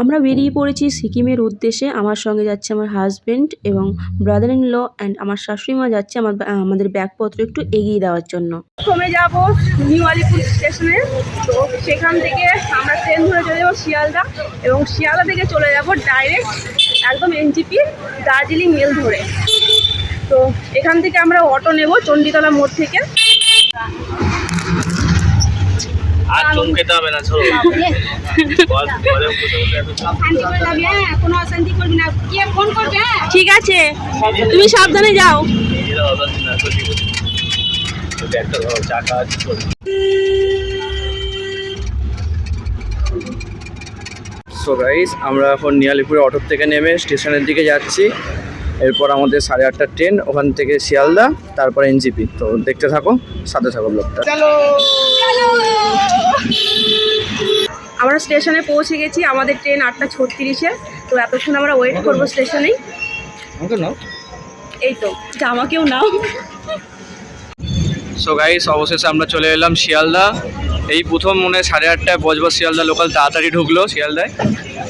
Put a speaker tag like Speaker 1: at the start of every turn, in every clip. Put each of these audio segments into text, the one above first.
Speaker 1: আমরা বেরিয়ে পড়েছি সিকিমের উদ্দেশ্যে। আমার সঙ্গে যাচ্ছে আমার হাজবেন্ড এবং ব্রাদার ইন ল অ্যান্ড আমার শাশুড়ি মা যাচ্ছে আমাদের ব্যাগপত্র একটু এগিয়ে দেওয়ার জন্য। প্রথমে যাব নিউ আলিপুর স্টেশনে, তো সেখান থেকে আমরা ট্রেন ধরে চলে যাবো শিয়ালদা এবং শিয়ালদা থেকে চলে যাব ডাইরেক্ট একদম এনজিপি দার্জিলিং মেল ধরে। তো এখান থেকে আমরা অটো নেব চণ্ডীতলা মোড় থেকে।
Speaker 2: আর চমকেতে হবে না, চলো
Speaker 1: কোনো অশান্তি করবি না, কে ফোন করবে? ঠিক আছে, তুমি সাবধানে যাও।
Speaker 2: সো গাইস, আমরা এখন নিয়ালিপুরে অটো থেকে নেমে স্টেশনের দিকে যাচ্ছি। এরপর আমাদের 8:30টার ট্রেন, ওখান থেকে শিয়ালদা, তারপর এনজিপি। তো দেখতে থাকো, সাথে থাকো ব্লগটা।
Speaker 1: আমরা স্টেশনে পৌঁছে গেছি, আমাদের ট্রেন 8:36-এ। তো এতক্ষণ আমরা ওয়েট করবো স্টেশনেই। এই তো জামাকেও নাও।
Speaker 2: সো গাইস, অবশেষে আমরা চলে এলাম শিয়ালদা। এই প্রথম মনে হয় 8:30টায় বজবজ শিয়ালদা লোকাল তাড়াতাড়ি ঢুকলো শিয়ালদায়।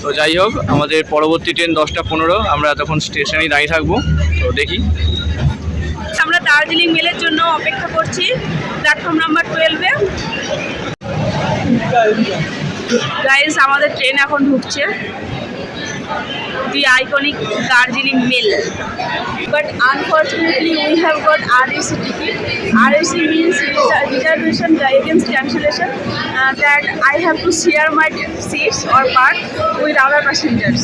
Speaker 2: তো যাই হোক, আমাদের পরবর্তী ট্রেন 10:15। আমরা তখন স্টেশনেই দাঁড়িয়ে থাকবো। তো দেখি,
Speaker 1: আমরা দার্জিলিং মেলের জন্য অপেক্ষা করছি প্ল্যাটফর্ম নাম্বার 12-এ। গাইস, আমাদের ট্রেন এখন ঢুকছে, the iconic Darjeeling Mail. But unfortunately, we have got RAC ticket. RAC means reservation against cancellation, that I have to share my seats or berth with other passengers.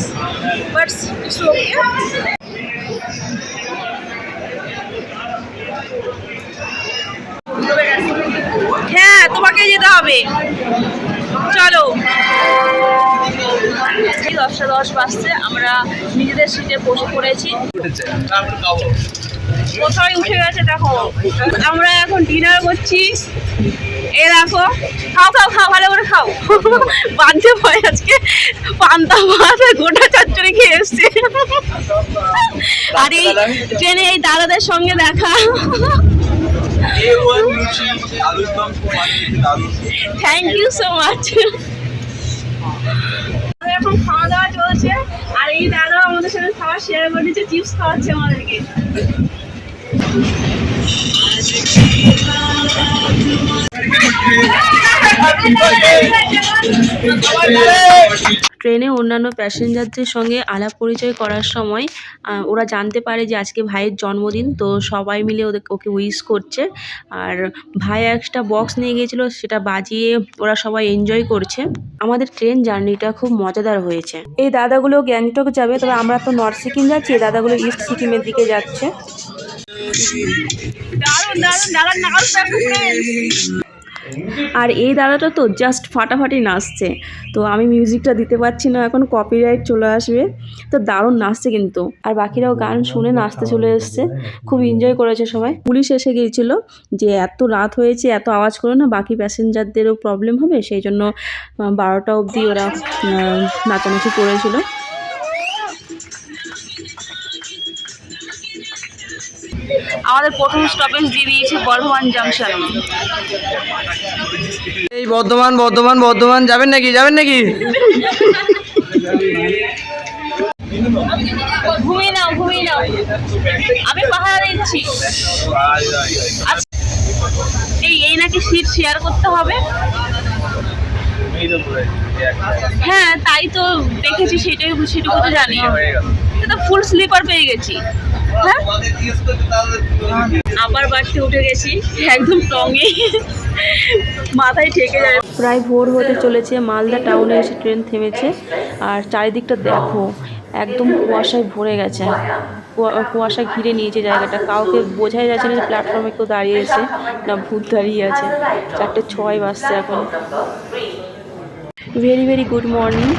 Speaker 1: But it's okay. হ্যাঁ, তোমাকে যেতে হবে, চলো। 10:10 বাজছে, আমরা নিজেদের সিটে বসে পড়েছি। কোথায় উঠে গেছে দেখো। আমরা এখন ডিনার করছি। এ দেখো, খাও খাও খাও, ভালো করে খাও। বাঁধতে ভয়, আজকে পান্তা ভাত গোটা চচ্চড়ি খেয়ে এসছে। আর এই ট্রেনে এই দাদাদের সঙ্গে দেখা। Thank you so much. এখন খাওয়া দাওয়া চলছে, আর এই দাদা আমাদের সাথে খাওয়া শেয়ার করে দিচ্ছে, চিপস খাওয়াচ্ছে আমাদেরকে। ট্রেনে অন্যান্য প্যাসেঞ্জারদের সঙ্গে আলাপ পরিচয় করার সময় ওরা জানতে পারে যে আজকে ভাইয়ের জন্মদিন। তো সবাই মিলে ওকে উইশ করছে। আর ভাই একটা বক্স নিয়ে গিয়েছিল, সেটা বাজিয়ে ওরা সবাই এনজয় করছে। আমাদের ট্রেন জার্নিটা খুব মজাদার হয়েছে। এই দাদাগুলো গ্যাংটক যাবে, তবে আমরা তো নর্থ সিকিম যাচ্ছি, এই দাদাগুলো ইস্ট সিকিমের দিকে যাচ্ছে। আর এই দাদাটা তো জাস্ট ফাটাফাটি নাচছে। তো আমি মিউজিকটা দিতে পারছি না, এখন কপিরাইট চলে আসবে। তো দারুণ নাচছে কিন্তু, আর বাকিরাও গান শুনে নাচতে চলে এসছে। খুব এনজয় করেছে সবাই। পুলিশ এসে গিয়েছিল যে এত রাত হয়েছে, এত আওয়াজ করো না, বাকি প্যাসেঞ্জারদেরও প্রবলেম হবে, সেই জন্য 12টা অবধি ওরা নাচানাচি করেছিল। আমাদের প্রথম স্টপেজ দিয়ে দিয়েছে বর্ধমান জাংশন।
Speaker 2: এই বর্ধমান বর্ধমান বর্ধমান যাবেন নাকি, যাবেন নাকি?
Speaker 1: ঘুমিয়ে নাও, ঘুমিয়ে নাও, আমি পাহারা দিচ্ছি। এই নাকি সিট শেয়ার করতে হবে। হ্যাঁ, তাই তো দেখেছি, সেটুকু তো জানি। তো ফুল স্লিপার পেয়ে গেছি। হ্যাঁ, আবার বাড়তে উঠে গেছি, একদম টঙে মাথায় ঠেকে যায়। প্রায় ভোর হতে চলেছে, মালদা টাউনে এসে ট্রেন থেমেছে। আর চারিদিকটা দেখো, একদম কুয়াশায় ভরে গেছে, কুয়াশা ঘিরে নিয়েছে জায়গাটা। কাউকে বোঝাই যাচ্ছে না যে প্ল্যাটফর্মে কেউ দাঁড়িয়েছে না ভূত দাঁড়িয়ে আছে। 4:06 বাজছে এখন। Very very good morning.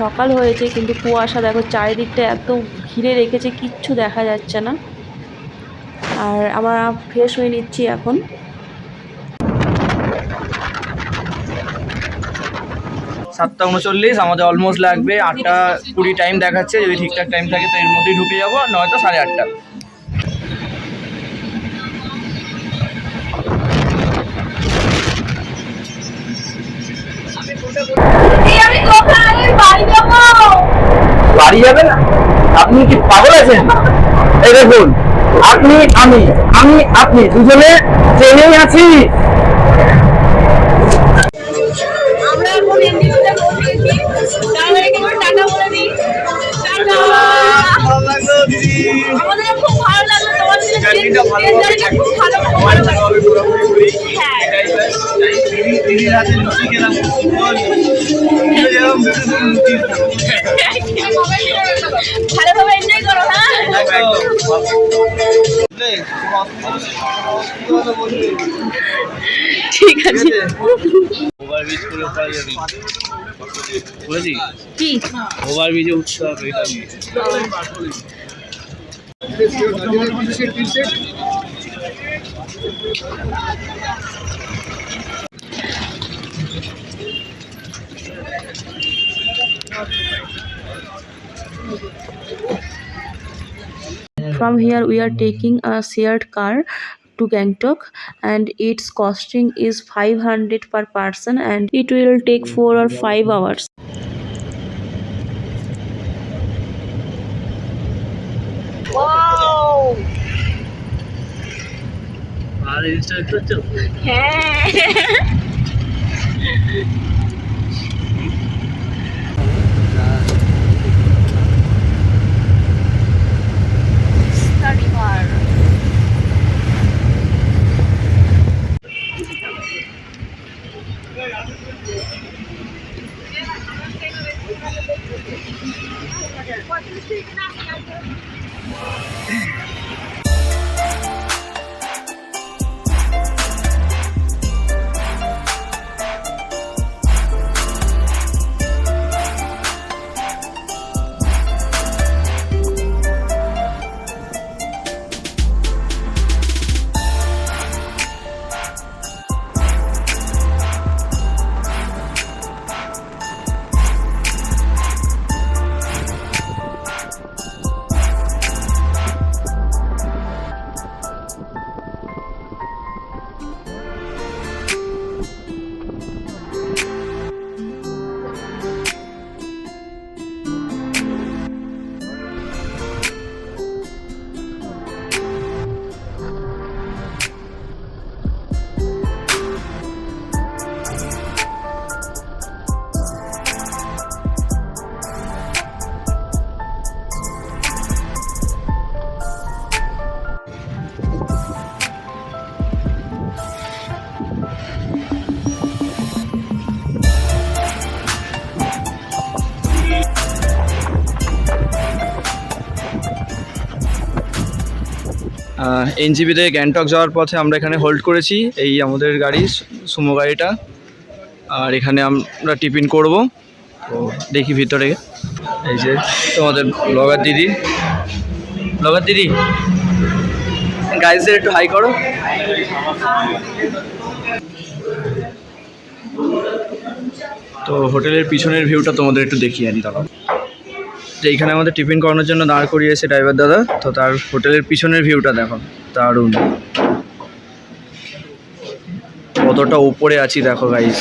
Speaker 1: সকাল হয়েছে কিন্তু কুয়াশা দেখো, চারিদিকটা এত ঘিরে রেখেছে, কিচ্ছু দেখা যাচ্ছে না। আর আমরা ফ্রেশ হয়ে নিচ্ছি এখন।
Speaker 2: 7:39, আমাদের অলমোস্ট লাগবে 8:20 টাইম দেখাচ্ছে। যদি ঠিকঠাক টাইম থাকে তো এর মধ্যেই ঢুকে যাবো, নয়তো 8:30।
Speaker 1: আমি কোথায়
Speaker 2: বাড়ি যাবে না? আপনি কি পাগল আছেন? এই দেখুন, আপনি আপনি দুজনে ট্রেনেই আছি।
Speaker 1: আমরা এখন এনডিপিতে পৌঁছে গেছি। তাহলে একবার টাটা বলে দিই। টাটা। আমাদের খুব ভালো লাগলো তোমাদের সাথে ট্রেন জার্নিটা খুব ভালো লাগলো। হ্যাঁ। ভালোভাবে এনজয় করো, হ্যাঁ। ঠিক আছে।
Speaker 2: ওভারব্রিজ করে উঠা যাবে। বুঝলি?
Speaker 1: কি?
Speaker 2: ওভারব্রিজে উঠতে হবে এটা নিয়ে।
Speaker 1: From here we are taking a shared car to Gangtok and its costing is 500 per person and it will take 4 or 5 hours. Wow!
Speaker 2: আর ইনস্টা করছো?
Speaker 1: হ্যাঁ। Study hard.
Speaker 2: এনজিপি থেকে গ্যাংটক যাওয়ার পথে আমরা এখানে হোল্ড করেছি। এই আমাদের গাড়ি, সুমো গাড়িটা। আর এখানে আমরা টিফিন করব। তো দেখি ভিতরে। এই যে তোমাদের ব্লগার দিদি, গাইজদের একটু হাই করো। তো হোটেলের পিছনের ভিউটা তোমাদের একটু দেখিয়ে আনি দাঁড়াও। যে এইখানে আমাদের টিফিন করানোর জন্য দাঁড় করিয়েছে ড্রাইভার দাদা। তো তার হোটেলের পিছনের ভিউটা দেখো, দারুণ। কতটা উপরে আছি দেখো গাইস,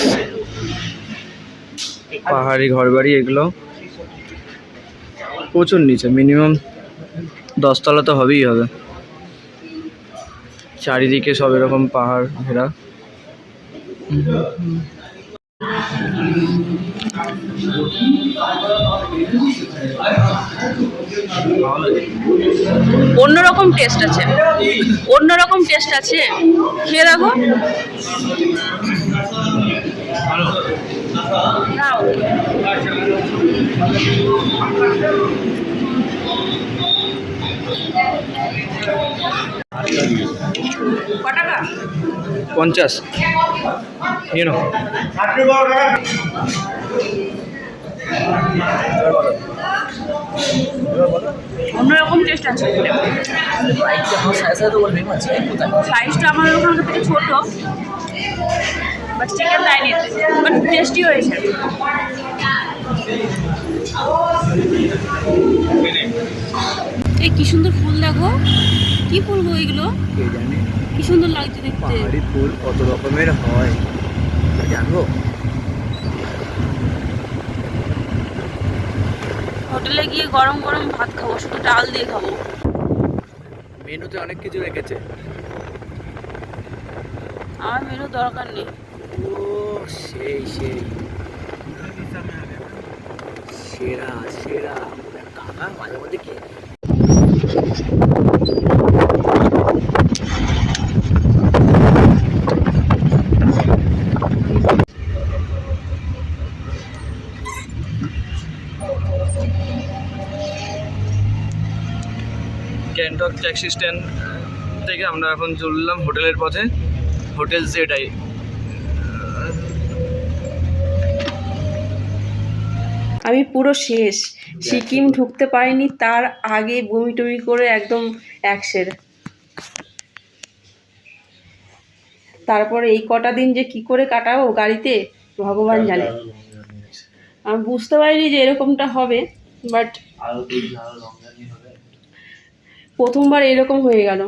Speaker 2: পাহাড়ি ঘরবাড়ি এগুলো প্রচুর নিচে, মিনিমাম 10 তলা তো হবেই হবে। চারিদিকে সব এরকম পাহাড় ঘেরা।
Speaker 1: অন্যরকম টেস্ট আছে, অন্যরকম টেস্ট আছে, খেয়ে দেখো। নাও। ক টাকা?
Speaker 2: 50। নিয়ে নাও।
Speaker 1: অন্যরকম টেস্ট আছে। সাইজটা আমার ওখানকার থেকে ছোট, বাট চিকেন দেয়নি, বাট টেস্টি হয়েছে। এই কি সুন্দর ফুল দেখো, কি ফুল গো এগুলো, কি সুন্দর লাগছে দেখতে।
Speaker 2: পাহাড়ি ফুল কত রকমের হয় জানো?
Speaker 1: হোটেলে গিয়ে গরম গরম ভাত খাবো, শুধু ডাল দিয়ে খাবো।
Speaker 2: মেনুতে অনেক কিছু রেখেছে।
Speaker 1: আমার মেনু দরকার নেই।
Speaker 2: ও সেই সেই সেরা সেরা কাকা মাঝে মধ্যে কি গ্যাংটক ট্যাক্সি স্ট্যান্ড থেকে আমরা এখন চললাম হোটেলের পথে, হোটেল জেডাই।
Speaker 1: আমি পুরো শেষ, সিকিম ঢুকতে পারিনি, তার আগে বমি টমি করে একদম একসের। তারপরে এই কটা দিন যে কি করে কাটাবো গাড়িতে ভগবান জানে। আমি বুঝতে পারিনি যে এরকমটা হবে, বাট প্রথমবার এরকম হয়ে গেল।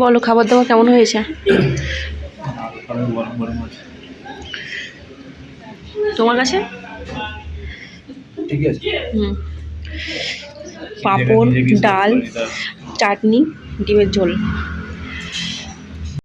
Speaker 1: বলো খাবার দাবার কেমন হয়েছে তোমার কাছে?
Speaker 2: ঠিক আছে।
Speaker 1: পাঁপড়, ডাল, চাটনি, ডিমের ঝোল।